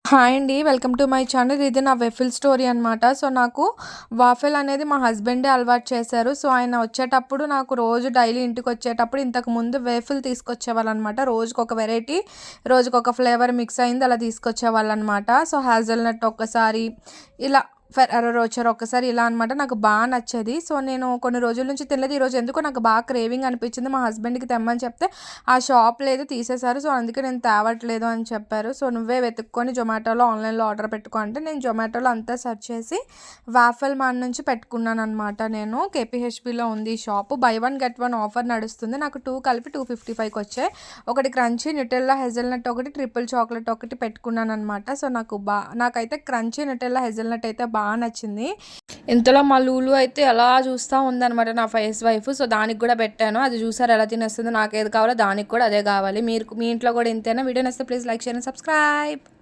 Hi అండి. Welcome to my channel. ఇది నా వెఫిల్ స్టోరీ అనమాట. సో, నాకు వాఫెల్ అనేది మా హస్బెండే అలవాటు చేశారు. సో, ఆయన వచ్చేటప్పుడు నాకు రోజు డైలీ ఇంటికొచ్చేటప్పుడు ఇంతకుముందు వేఫిల్ తీసుకొచ్చేవాళ్ళనమాట. రోజుకొక వెరైటీ, రోజుకొక ఫ్లేవర్ మిక్స్ అయింది అలా తీసుకొచ్చేవాళ్ళనమాట. సో, హ్యాజల్‌నట్ ఒక్కసారి ఇలా ఫెర్రరో రోచర్ ఒక్కసారి ఇలా అనమాట. నాకు నచ్చేది. సో, నేను కొన్ని రోజుల నుంచి తినలేదు. ఈరోజు ఎందుకో నాకు క్రేవింగ్ అనిపించింది. మా హస్బెండ్‌కి తెమ్మని చెప్తే ఆ షాప్ లేదు తీసేశారు. సో, అందుకే నేను తేవట్లేదు అని చెప్పారు. సో, నువ్వే వెతుక్కొని జొమాటోలో, ఆన్‌లైన్‌లో ఆర్డర్ పెట్టుకో అంటే నేను జొమాటోలో అంతా సెర్చ్ చేసి వాఫెల్ మాన్ నుంచి పెట్టుకున్నాననమాట నేను. కేపీహెచ్‌బీలో ఉంది ఈ shop. By one get one offer నడుస్తుంది. నాకు 2 కలిపి 255కి వచ్చాయి. ఒకటి క్రంచీ, న్యూటెల్లా, హెజల్‌నట్ ఒకటి, ట్రిపుల్ చాక్లెట్ ఒకటి పెట్టుకున్నాననమాట. సో, నాకైతే క్రంచీ, న్యూటెల్లా, హెజల్‌నట్ అయితే నచ్చింది. ఇంతలో మా లూలు అయితే అలా చూస్తూ ఉందనమాట నా ఫేస్ వైఫ్. సో, దానికి కూడా పెట్టాను. అది చూసారు ఎలా తినేస్తుందో. నాకేది కావాలో దానికి కూడా అదే కావాలి. మీ ఇంట్లో కూడా ఇంతేనా? వీడియో నచ్చితే please like, share and subscribe.